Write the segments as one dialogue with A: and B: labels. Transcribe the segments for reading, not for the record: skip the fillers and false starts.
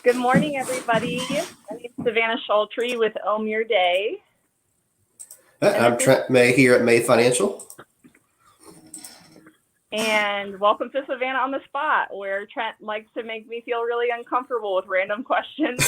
A: Good morning, everybody. My name is Savana Shaltry with Own Your Day.
B: I'm Trent May here at May Financial.
A: And welcome to Savana on the Spot, where Trent likes to make me feel really uncomfortable with random questions.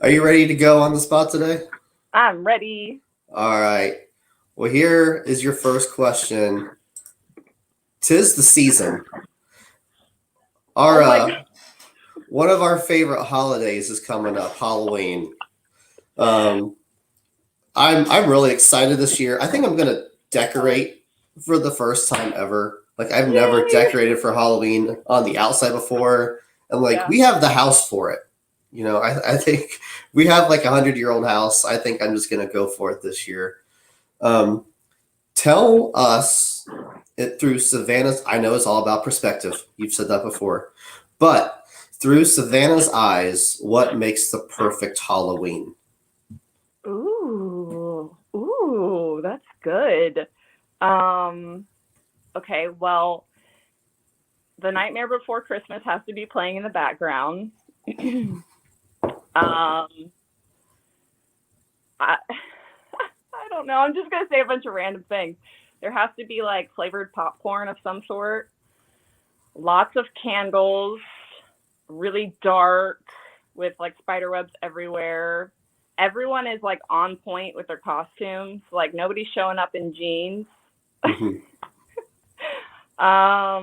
B: Are you ready to go on the spot today?
A: I'm ready.
B: All right. Well, here is your first question. 'Tis the season. One of our favorite holidays is coming up, Halloween. I'm really excited this year. I think I'm gonna decorate for the first time ever. Like I've never decorated for Halloween on the outside before, and we have the house for it. You know, I think we have like 100-year-old house. I think I'm just gonna go for it this year. Tell us it through Savannah's. I know it's all about perspective. You've said that before, but through Savannah's eyes, what makes the perfect Halloween?
A: Ooh, that's good. Okay, well, The Nightmare Before Christmas has to be playing in the background. I don't know. I'm just going to say a bunch of random things. There has to be like flavored popcorn of some sort, lots of candles, really dark with like spider webs everywhere. Everyone is like on point with their costumes. Like nobody's showing up in jeans.
B: Mm-hmm.
A: I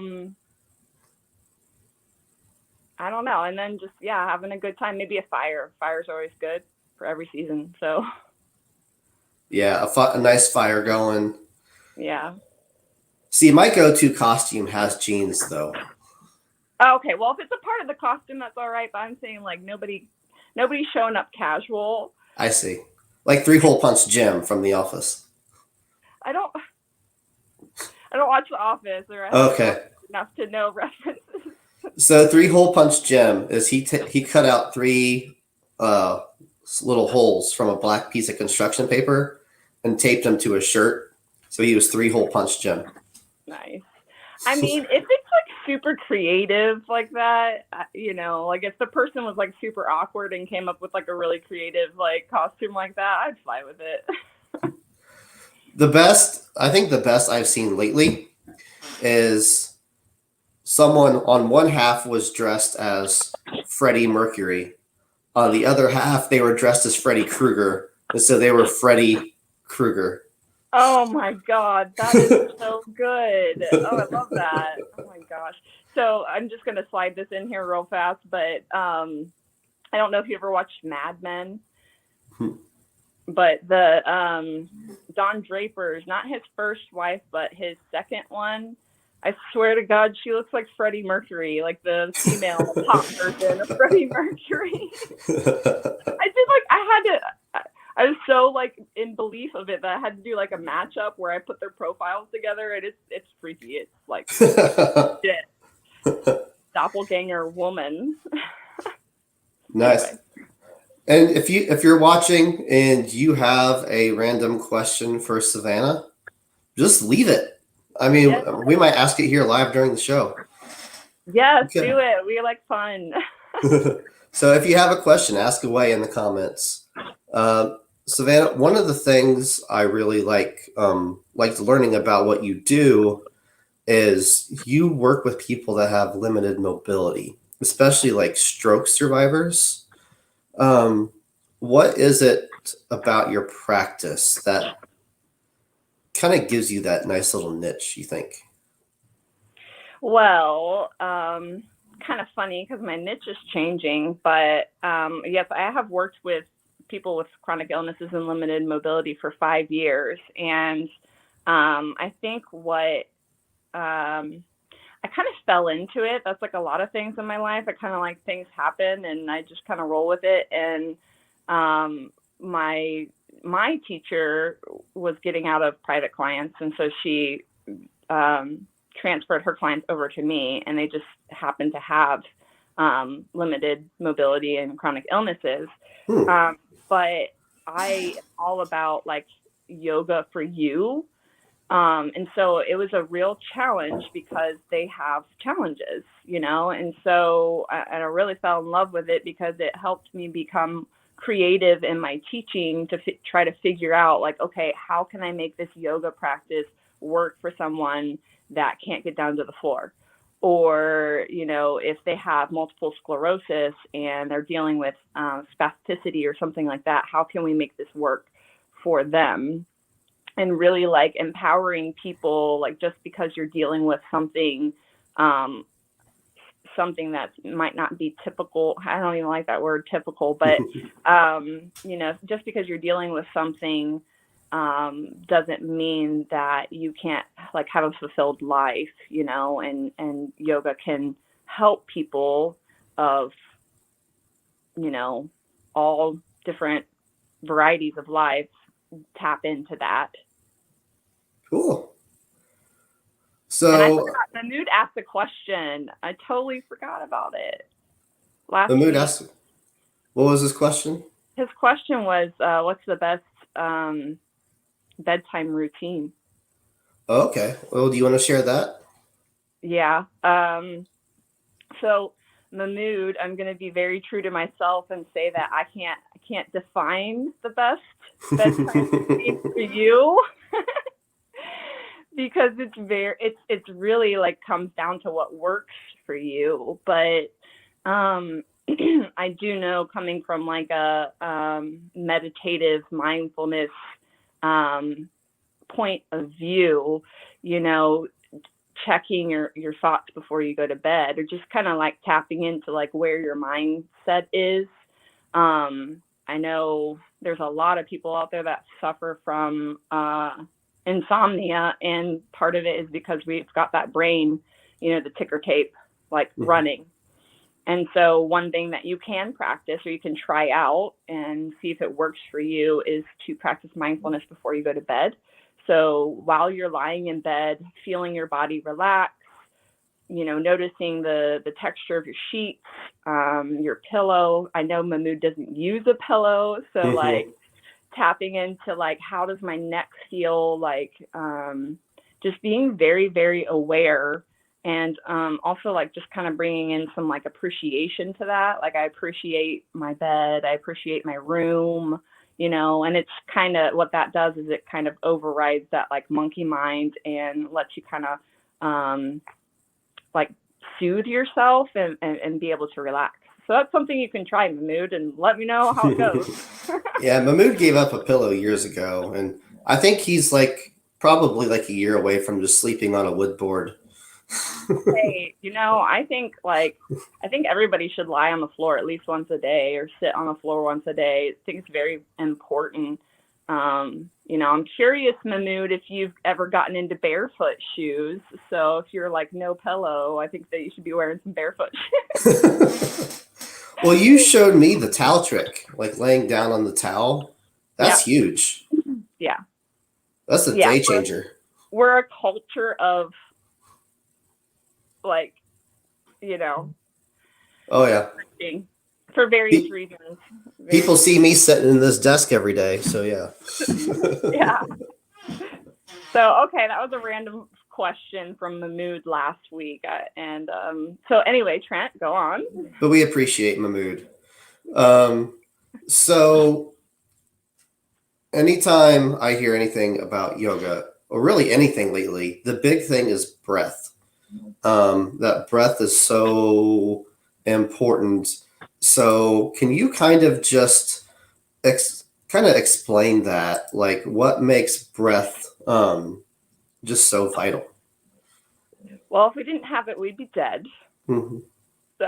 A: don't know. And then just, having a good time. Maybe a fire. Fire's always good for every season. So,
B: yeah, a nice fire going.
A: Yeah.
B: See, my go-to costume has jeans, though.
A: Okay, well, if it's a part of the costume, that's all right. But I'm saying, like, nobody's showing up casual.
B: I see. Like 3-Hole Punch Jim from The Office.
A: I don't watch The Office, or
B: okay.
A: Enough to know references.
B: So 3-Hole Punch Jim is he cut out 3 little holes from a black piece of construction paper and taped them to a shirt. So he was 3-Hole Punch Jim.
A: Nice. I mean, if it's like super creative like that, you know, like if the person was like super awkward and came up with like a really creative like costume like that, I'd fly with it.
B: I think the best I've seen lately is someone on one half was dressed as Freddie Mercury. On the other half, they were dressed as Freddy Krueger. And so they were Freddy Krueger.
A: Oh my God, that is so good. Oh, I love that. Oh my gosh. So I'm just going to slide this in here real fast, but I don't know if you ever watched Mad Men, but the Don Draper's, not his first wife, but his second one, I swear to God, she looks like Freddie Mercury, like the female pop version of Freddie Mercury. I was so like in belief of it that I had to do like a matchup where I put their profiles together, and it's freaky. It's like shit. Doppelganger woman.
B: Nice.
A: Anyway.
B: And if you're watching and you have a random question for Savannah, just leave it. I mean, we might ask it here live during the show.
A: Yes, okay. Do it. We like fun.
B: So if you have a question, ask away in the comments. Savannah, one of the things I really liked learning about what you do is you work with people that have limited mobility, especially like stroke survivors. What is it about your practice that kind of gives you that nice little niche, you think?
A: Well, kind of funny because my niche is changing, but yes, I have worked with people with chronic illnesses and limited mobility for 5 years. And I think what I kind of fell into it. That's like a lot of things in my life. I kind of like things happen and I just kind of roll with it. And my teacher was getting out of private clients. And so she transferred her clients over to me, and they just happened to have limited mobility and chronic illnesses. But I am all about like yoga for you. And so it was a real challenge because they have challenges, and so I really fell in love with it because it helped me become creative in my teaching to try to figure out, like, okay, how can I make this yoga practice work for someone that can't get down to the floor? Or, if they have multiple sclerosis and they're dealing with spasticity or something like that, how can we make this work for them? And really like empowering people, like just because you're dealing with um, something that might not be typical. I don't even like that word typical, but just because you're dealing with something doesn't mean that you can't like have a fulfilled life, and yoga can help people of, all different varieties of life tap into that.
B: Cool.
A: And I
B: So
A: forgot, Mahmood asked a question. I totally forgot about it last
B: Mahmood
A: week.
B: asked, what was his question?
A: His question was, what's the best bedtime routine?
B: Oh, okay. Well, do you want to share that?
A: Yeah. So Mahmood, I'm going to be very true to myself and say that I can't define the best bedtime routine for you because it's really like comes down to what works for you. But I do know, coming from like a meditative mindfulness um, point of view, you know, checking your thoughts before you go to bed, or just kind of like tapping into like where your mindset is. I know there's a lot of people out there that suffer from insomnia, and part of it is because we've got that brain, the ticker tape, like
B: Mhm.
A: running. And so one thing that you can practice, or you can try out and see if it works for you, is to practice mindfulness before you go to bed. So while you're lying in bed, feeling your body relax, noticing the texture of your sheets, your pillow. I know Mahmood doesn't use a pillow, so like
B: Mhm.
A: tapping into like, how does my neck feel, like just being very, very aware. And also like just kind of bringing in some like appreciation to that. Like, I appreciate my bed, I appreciate my room, and it's kind of what that does is it kind of overrides that like monkey mind and lets you kind of like soothe yourself and be able to relax. So that's something you can try, Mahmood, and let me know how it goes.
B: Yeah, Mahmood gave up a pillow years ago, and I think he's like probably like a year away from just sleeping on a wood board.
A: Hey, I think everybody should lie on the floor at least once a day, or sit on the floor once a day. I think it's very important. I'm curious, Mahmood, if you've ever gotten into barefoot shoes. So if you're like no pillow, I think that you should be wearing some barefoot
B: Well, you showed me the towel trick, like laying down on the towel.
A: Yeah,
B: That's huge.
A: yeah,
B: That's a
A: yeah.
B: day
A: We're
B: changer.
A: we're a culture of like, you know,
B: Oh yeah.
A: for various
B: Pe-
A: reasons.
B: People
A: Various
B: see
A: reasons.
B: me sitting in this desk every day, so yeah.
A: Yeah. So okay, that was a random question from the mood last week, and so anyway, Trent, go on.
B: But we appreciate Mahmood. Um, so anytime I hear anything about yoga, or really anything lately, the big thing is breath. That breath is so important. So can you kind of just kind of explain that, like what makes breath just so vital?
A: Well, if we didn't have it, we'd be dead.
B: Mhm.
A: So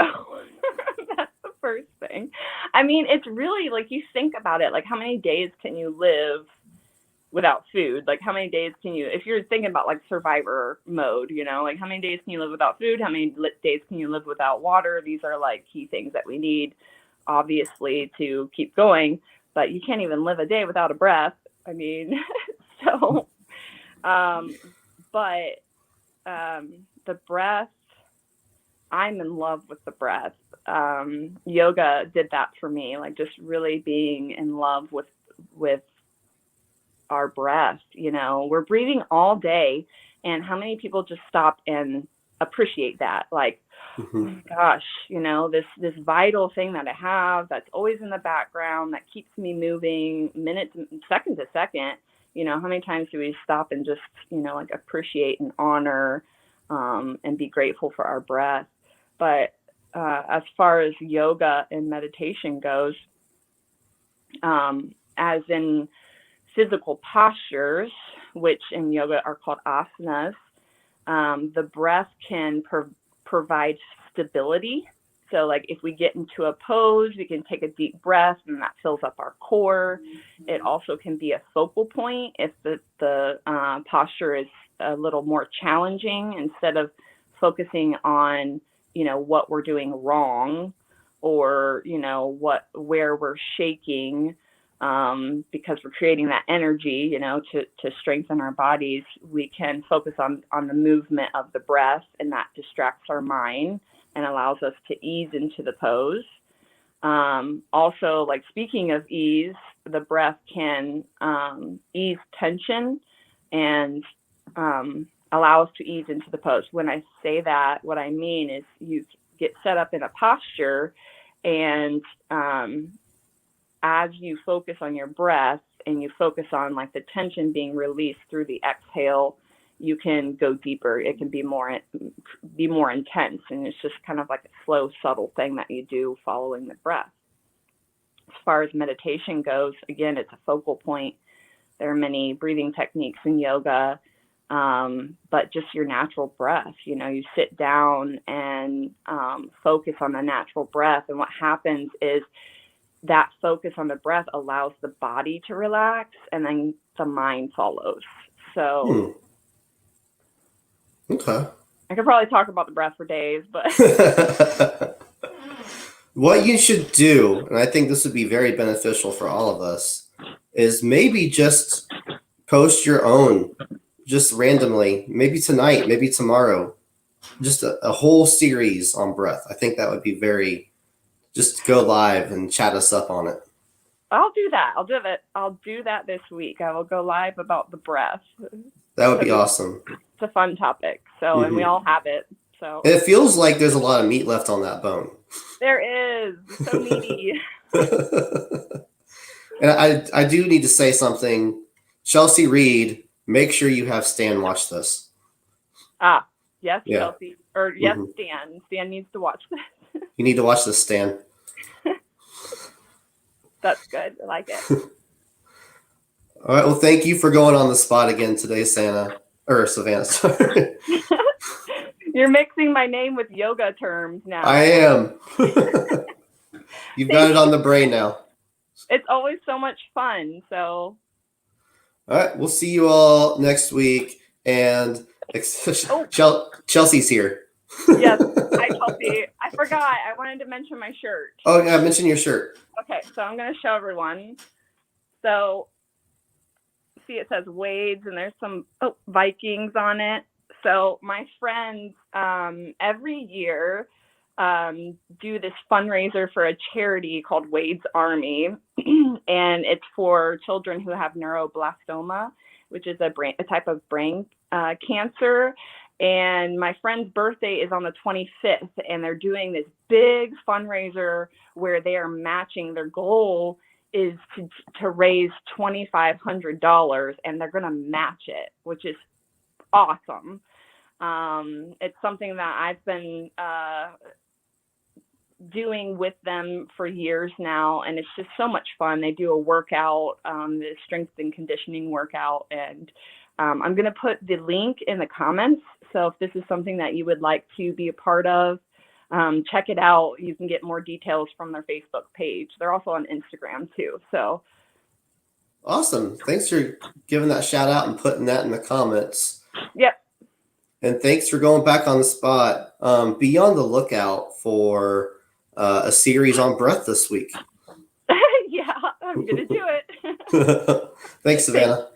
A: that's the first thing. I mean, it's really like, you think about it, like how many days can you live without food? Like how many days can you, if you're thinking about like survivor mode, like how many days can you live without food? How many days can you live without water? These are like key things that we need, obviously, to keep going. But you can't even live a day without a breath. I mean, so, um, but the breath, I'm in love with the breath. Yoga did that for me, like just really being in love with our breath. We're breathing all day, and how many people just stop and appreciate that? Like, oh
B: Mhm.
A: my gosh, this vital thing that I have that's always in the background that keeps me moving minutes, second to second. How many times do we stop and just, like appreciate and honor, and be grateful for our breath? But as far as yoga and meditation goes, as in physical postures, which in yoga are called asanas, the breath can provide stability. So, like if we get into a pose, we can take a deep breath, and that fills up our core. It also can be a focal point if the posture is a little more challenging. Instead of focusing on what we're doing wrong, or where we're shaking, because we're creating that energy, to strengthen our bodies, we can focus on the movement of the breath, and that distracts our mind and allows us to ease into the pose. Also, like speaking of ease, the breath can ease tension and allow us to ease into the pose. When I say that, what I mean is you get set up in a posture, and as you focus on your breath and you focus on like the tension being released through the exhale, you can go deeper. It can be more intense, and it's just kind of like a slow, subtle thing that you do following the breath. As far as meditation goes, again, it's a focal point. There are many breathing techniques in yoga, but just your natural breath. You sit down and focus on the natural breath, and what happens is that focus on the breath allows the body to relax, and then the mind follows. So
B: Okay.
A: I could probably talk about the breath for days, but
B: What you should do, and I think this would be very beneficial for all of us, is maybe just post your own, just randomly, maybe tonight, maybe tomorrow, just a whole series on breath. I think that would be just go live and chat us up on it.
A: I'll do that. I'll do that this week. I will go live about the breath.
B: That would be awesome.
A: It's a fun topic. So, and we all have it. So
B: And it feels like there's a lot of meat left on that bone.
A: There is. So meaty.
B: And I do need to say something. Chelsea Reed, make sure you have Stan watch this.
A: Yes, yeah. Chelsea. Or yes, Stan. Stan needs to watch this.
B: You need to watch this, Stan.
A: That's good. I like it.
B: All right. Well, thank you for going on the spot again today, Savana. Sorry.
A: You're mixing my name with yoga terms now.
B: I am. You've got it on the brain now.
A: It's always so much fun. So.
B: All right. We'll see you all next week. And Chelsea's here.
A: Yes. Hi, Chelsea. I forgot. I wanted to mention my shirt.
B: Oh, yeah. Mention your shirt.
A: Okay. So I'm going to show everyone. So, see, it says Wade's, and there's some Vikings on it. So my friends every year do this fundraiser for a charity called Wade's Army, and it's for children who have neuroblastoma, which is a type of brain cancer. And my friend's birthday is on the 25th, and they're doing this big fundraiser where they are matching. Their goal is to raise $2,500, and they're going to match it, which is awesome. It's something that I've been doing with them for years now, and it's just so much fun. They do a workout, the strength and conditioning workout, and I'm going to put the link in the comments. So if this is something that you would like to be a part of, check it out. You can get more details from their Facebook page. They're also on Instagram too. So
B: awesome. Thanks for giving that shout out and putting that in the comments.
A: Yep.
B: And thanks for going back on the spot. Be on the lookout for a series on breath this week.
A: Yeah, I'm going to do it.
B: Thanks, Savana.